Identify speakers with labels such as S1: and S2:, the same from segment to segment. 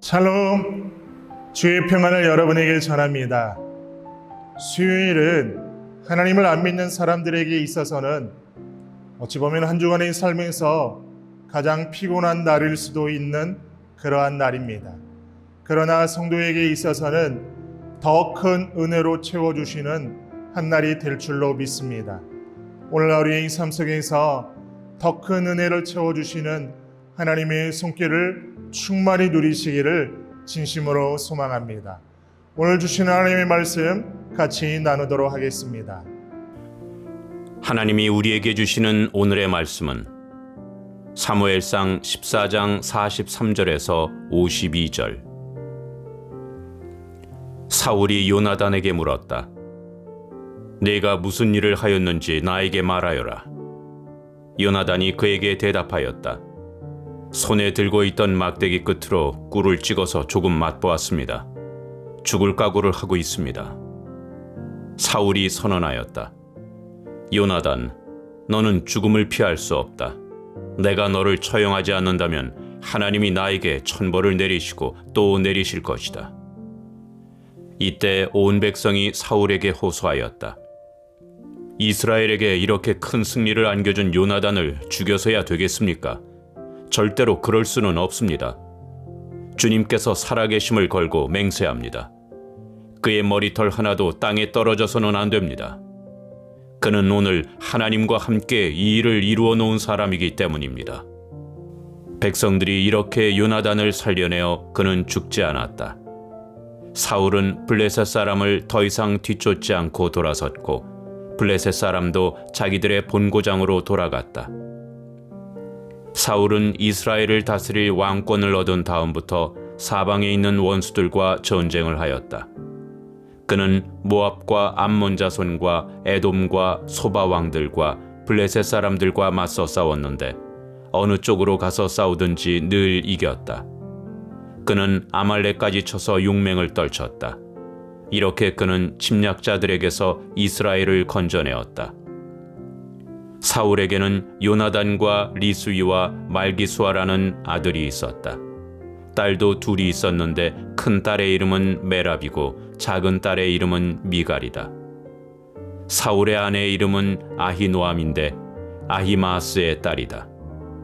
S1: 샬롬, 주의 평안을 여러분에게 전합니다. 수요일은 하나님을 안 믿는 사람들에게 있어서는 어찌 보면 한 주간의 삶에서 가장 피곤한 날일 수도 있는 그러한 날입니다. 그러나 성도에게 있어서는 더 큰 은혜로 채워주시는 한 날이 될 줄로 믿습니다. 오늘 하루의 삶 속에서 더 큰 은혜를 채워주시는 하나님의 손길을 충만히 누리시기를 진심으로 소망합니다. 오늘 주시는 하나님의 말씀 같이 나누도록 하겠습니다.
S2: 하나님이 우리에게 주시는 오늘의 말씀은 사무엘상 14장 43절에서 52절. 사울이 요나단에게 물었다. 네가 무슨 일을 하였는지 나에게 말하여라. 요나단이 그에게 대답하였다. 손에 들고 있던 막대기 끝으로 꿀을 찍어서 조금 맛보았습니다. 죽을 각오를 하고 있습니다. 사울이 선언하였다. 요나단, 너는 죽음을 피할 수 없다. 내가 너를 처형하지 않는다면 하나님이 나에게 천벌을 내리시고 또 내리실 것이다. 이때 온 백성이 사울에게 호소하였다. 이스라엘에게 이렇게 큰 승리를 안겨준 요나단을 죽여서야 되겠습니까? 절대로 그럴 수는 없습니다. 주님께서 살아계심을 걸고 맹세합니다. 그의 머리털 하나도 땅에 떨어져서는 안 됩니다. 그는 오늘 하나님과 함께 이 일을 이루어 놓은 사람이기 때문입니다. 백성들이 이렇게 요나단을 살려내어 그는 죽지 않았다. 사울은 블레셋 사람을 더 이상 뒤쫓지 않고 돌아섰고 블레셋 사람도 자기들의 본고장으로 돌아갔다. 사울은 이스라엘을 다스릴 왕권을 얻은 다음부터 사방에 있는 원수들과 전쟁을 하였다. 그는 모압과 암몬 자손과 에돔과 소바 왕들과 블레셋 사람들과 맞서 싸웠는데 어느 쪽으로 가서 싸우든지 늘 이겼다. 그는 아말렉까지 쳐서 용맹을 떨쳤다. 이렇게 그는 침략자들에게서 이스라엘을 건져내었다. 사울에게는 요나단과 리수이와 말기수아라는 아들이 있었다. 딸도 둘이 있었는데 큰 딸의 이름은 메랍이고 작은 딸의 이름은 미갈이다. 사울의 아내의 이름은 아히노암인데 아히마아스의 딸이다.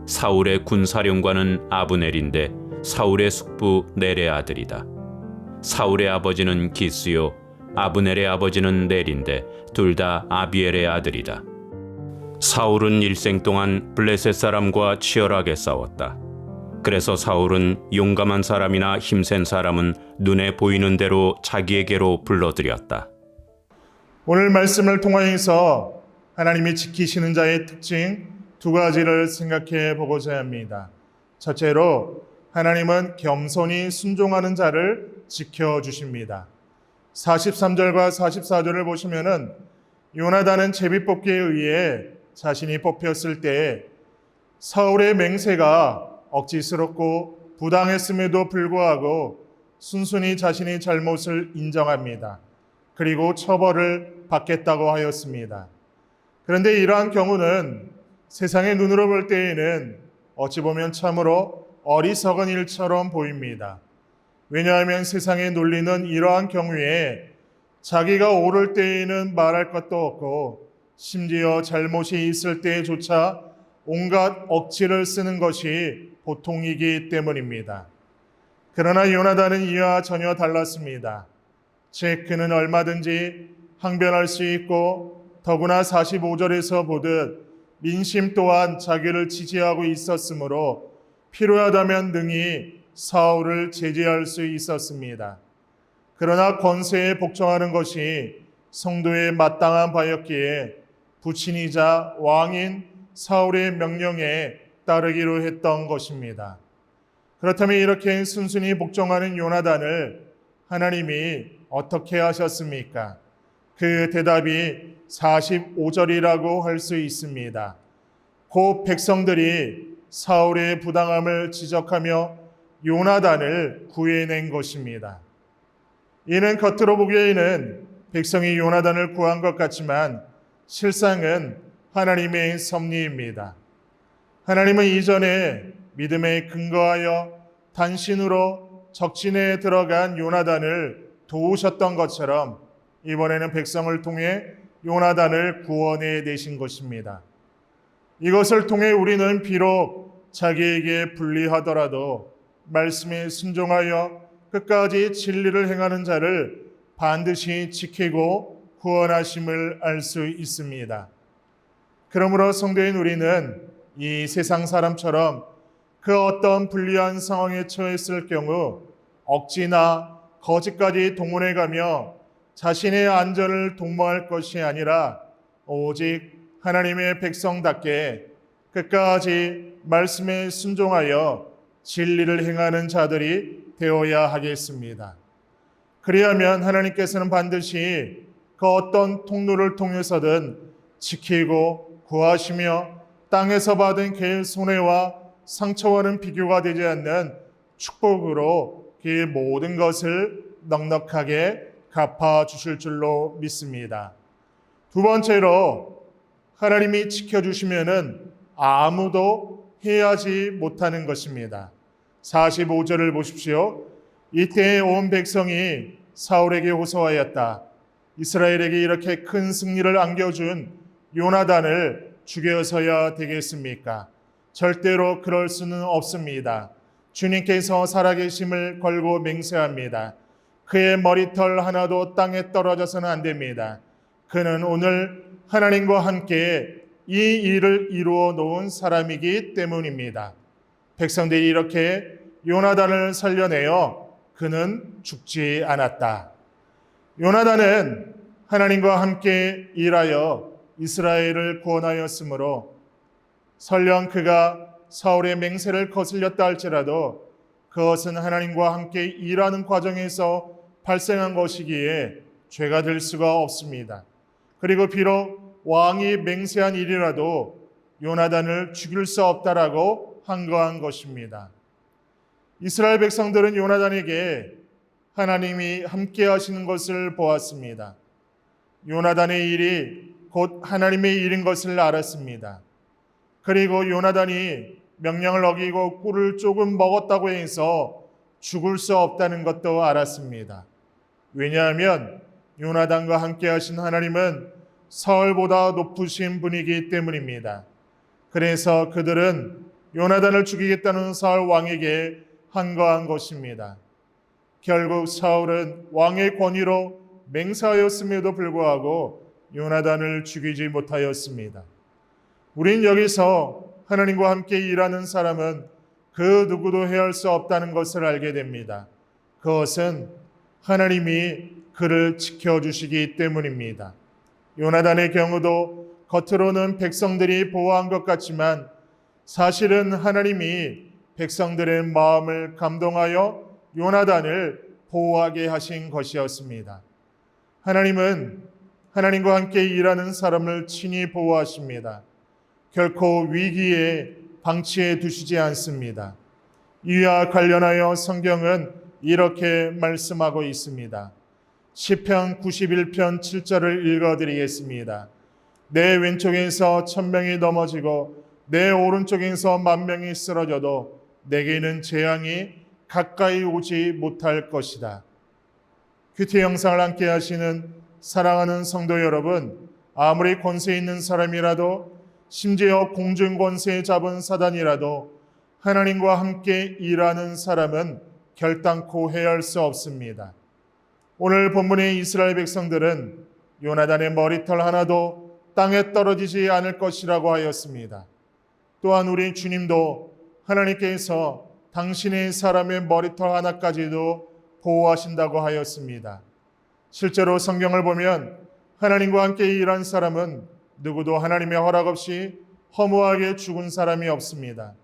S2: 사울의 군사령관은 아브넬인데 사울의 숙부 넬의 아들이다. 사울의 아버지는 기스요 아브넬의 아버지는 넬인데 둘 다 아비엘의 아들이다. 사울은 일생 동안 블레셋 사람과 치열하게 싸웠다. 그래서 사울은 용감한 사람이나 힘센 사람은 눈에 보이는 대로 자기에게로 불러들였다.
S1: 오늘 말씀을 통하여서 하나님이 지키시는 자의 특징 두 가지를 생각해 보고자 합니다. 첫째로 하나님은 겸손히 순종하는 자를 지켜주십니다. 43절과 44절을 보시면은 요나단은 제비뽑기에 의해 자신이 뽑혔을 때 사울의 맹세가 억지스럽고 부당했음에도 불구하고 순순히 자신의 잘못을 인정합니다. 그리고 처벌을 받겠다고 하였습니다. 그런데 이러한 경우는 세상의 눈으로 볼 때에는 어찌 보면 참으로 어리석은 일처럼 보입니다. 왜냐하면 세상의 논리는 이러한 경우에 자기가 옳을 때에는 말할 것도 없고 심지어 잘못이 있을 때조차 온갖 억지를 쓰는 것이 보통이기 때문입니다. 그러나 요나단은 이와 전혀 달랐습니다. 즉 그는 얼마든지 항변할 수 있고 더구나 45절에서 보듯 민심 또한 자기를 지지하고 있었으므로 필요하다면 능히 사울을 제지할 수 있었습니다. 그러나 권세에 복종하는 것이 성도의 마땅한 바였기에 부친이자 왕인 사울의 명령에 따르기로 했던 것입니다. 그렇다면 이렇게 순순히 복종하는 요나단을 하나님이 어떻게 하셨습니까? 그 대답이 45절이라고 할 수 있습니다. 곧 백성들이 사울의 부당함을 지적하며 요나단을 구해낸 것입니다. 이는 겉으로 보기에는 백성이 요나단을 구한 것 같지만 실상은 하나님의 섭리입니다. 하나님은 이전에 믿음에 근거하여 단신으로 적진에 들어간 요나단을 도우셨던 것처럼 이번에는 백성을 통해 요나단을 구원해 내신 것입니다. 이것을 통해 우리는 비록 자기에게 불리하더라도 말씀에 순종하여 끝까지 진리를 행하는 자를 반드시 지키고 구원하심을 알 수 있습니다. 그러므로 성도인 우리는 이 세상 사람처럼 그 어떤 불리한 상황에 처했을 경우 억지나 거짓까지 동원해가며 자신의 안전을 도모할 것이 아니라 오직 하나님의 백성답게 끝까지 말씀에 순종하여 진리를 행하는 자들이 되어야 하겠습니다. 그리하면 하나님께서는 반드시 그 어떤 통로를 통해서든 지키고 구하시며 땅에서 받은 그의 손해와 상처와는 비교가 되지 않는 축복으로 그의 모든 것을 넉넉하게 갚아주실 줄로 믿습니다. 두 번째로 하나님이 지켜주시면은 아무도 해하지 못하는 것입니다. 45절을 보십시오. 이때 온 백성이 사울에게 호소하였다. 이스라엘에게 이렇게 큰 승리를 안겨준 요나단을 죽여서야 되겠습니까? 절대로 그럴 수는 없습니다. 주님께서 살아계심을 걸고 맹세합니다. 그의 머리털 하나도 땅에 떨어져서는 안 됩니다. 그는 오늘 하나님과 함께 이 일을 이루어 놓은 사람이기 때문입니다. 백성들이 이렇게 요나단을 살려내어 그는 죽지 않았다. 요나단은 하나님과 함께 일하여 이스라엘을 구원하였으므로 설령 그가 사울의 맹세를 거슬렸다 할지라도 그것은 하나님과 함께 일하는 과정에서 발생한 것이기에 죄가 될 수가 없습니다. 그리고 비록 왕이 맹세한 일이라도 요나단을 죽일 수 없다라고 항거한 것입니다. 이스라엘 백성들은 요나단에게 하나님이 함께 하시는 것을 보았습니다. 요나단의 일이 곧 하나님의 일인 것을 알았습니다. 그리고 요나단이 명령을 어기고 꿀을 조금 먹었다고 해서 죽을 수 없다는 것도 알았습니다. 왜냐하면 요나단과 함께 하신 하나님은 사울보다 높으신 분이기 때문입니다. 그래서 그들은 요나단을 죽이겠다는 사울 왕에게 항거한 것입니다. 결국 사울은 왕의 권위로 맹세하였음에도 불구하고 요나단을 죽이지 못하였습니다. 우린 여기서 하나님과 함께 일하는 사람은 그 누구도 해할 수 없다는 것을 알게 됩니다. 그것은 하나님이 그를 지켜주시기 때문입니다. 요나단의 경우도 겉으로는 백성들이 보호한 것 같지만 사실은 하나님이 백성들의 마음을 감동하여 요나단을 보호하게 하신 것이었습니다. 하나님은 하나님과 함께 일하는 사람을 친히 보호하십니다. 결코 위기에 방치해 두시지 않습니다. 이와 관련하여 성경은 이렇게 말씀하고 있습니다. 시편 91편 7절을 읽어드리겠습니다. 내 왼쪽에서 1000명이 넘어지고 내 오른쪽에서 10,000명이 쓰러져도 내게는 재앙이 가까이 오지 못할 것이다. 큐티 영상을 함께 하시는 사랑하는 성도 여러분, 아무리 권세 있는 사람이라도 심지어 공중 권세 잡은 사단이라도 하나님과 함께 일하는 사람은 결단코 해할 수 없습니다. 오늘 본문의 이스라엘 백성들은 요나단의 머리털 하나도 땅에 떨어지지 않을 것이라고 하였습니다. 또한 우리 주님도 하나님께서 당신의 사람의 머리털 하나까지도 보호하신다고 하였습니다. 실제로 성경을 보면 하나님과 함께 일한 사람은 누구도 하나님의 허락 없이 허무하게 죽은 사람이 없습니다.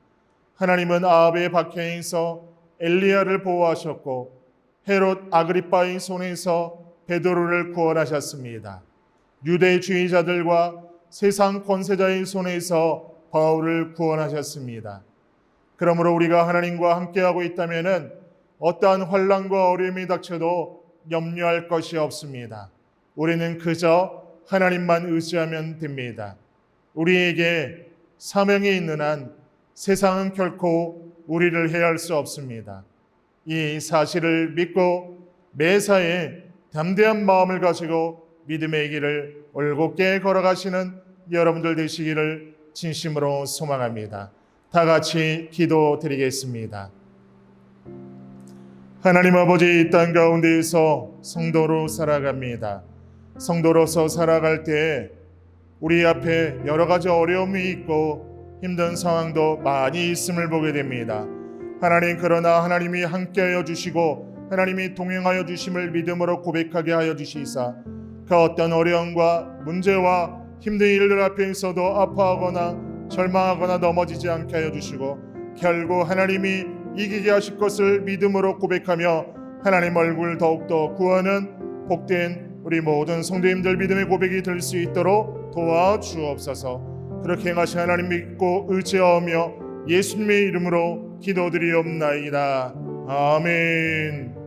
S1: 하나님은 아합의 박해에서 엘리야를 보호하셨고 헤롯 아그리빠의 손에서 베드로를 구원하셨습니다. 유대주의자들과 세상 권세자의 손에서 바울을 구원하셨습니다. 그러므로 우리가 하나님과 함께하고 있다면 어떠한 환난과 어려움이 닥쳐도 염려할 것이 없습니다. 우리는 그저 하나님만 의지하면 됩니다. 우리에게 사명이 있는 한 세상은 결코 우리를 해할 수 없습니다. 이 사실을 믿고 매사에 담대한 마음을 가지고 믿음의 길을 올곧게 걸어가시는 여러분들 되시기를 진심으로 소망합니다. 다 같이 기도드리겠습니다. 하나님 아버지, 이 땅 가운데에서 성도로 살아갑니다. 성도로서 살아갈 때 우리 앞에 여러 가지 어려움이 있고 힘든 상황도 많이 있음을 보게 됩니다. 하나님, 그러나 하나님이 함께하여 주시고 하나님이 동행하여 주심을 믿음으로 고백하게 하여 주시사 그 어떤 어려움과 문제와 힘든 일들 앞에서도 아파하거나 절망하거나 넘어지지 않게 하여 주시고 결국 하나님이 이기게 하실 것을 믿음으로 고백하며 하나님 얼굴 더욱더 구하는 복된 우리 모든 성도님들 믿음의 고백이 될 수 있도록 도와주옵소서. 그렇게 행하신 하나님 믿고 의지하며 예수님의 이름으로 기도드리옵나이다. 아멘.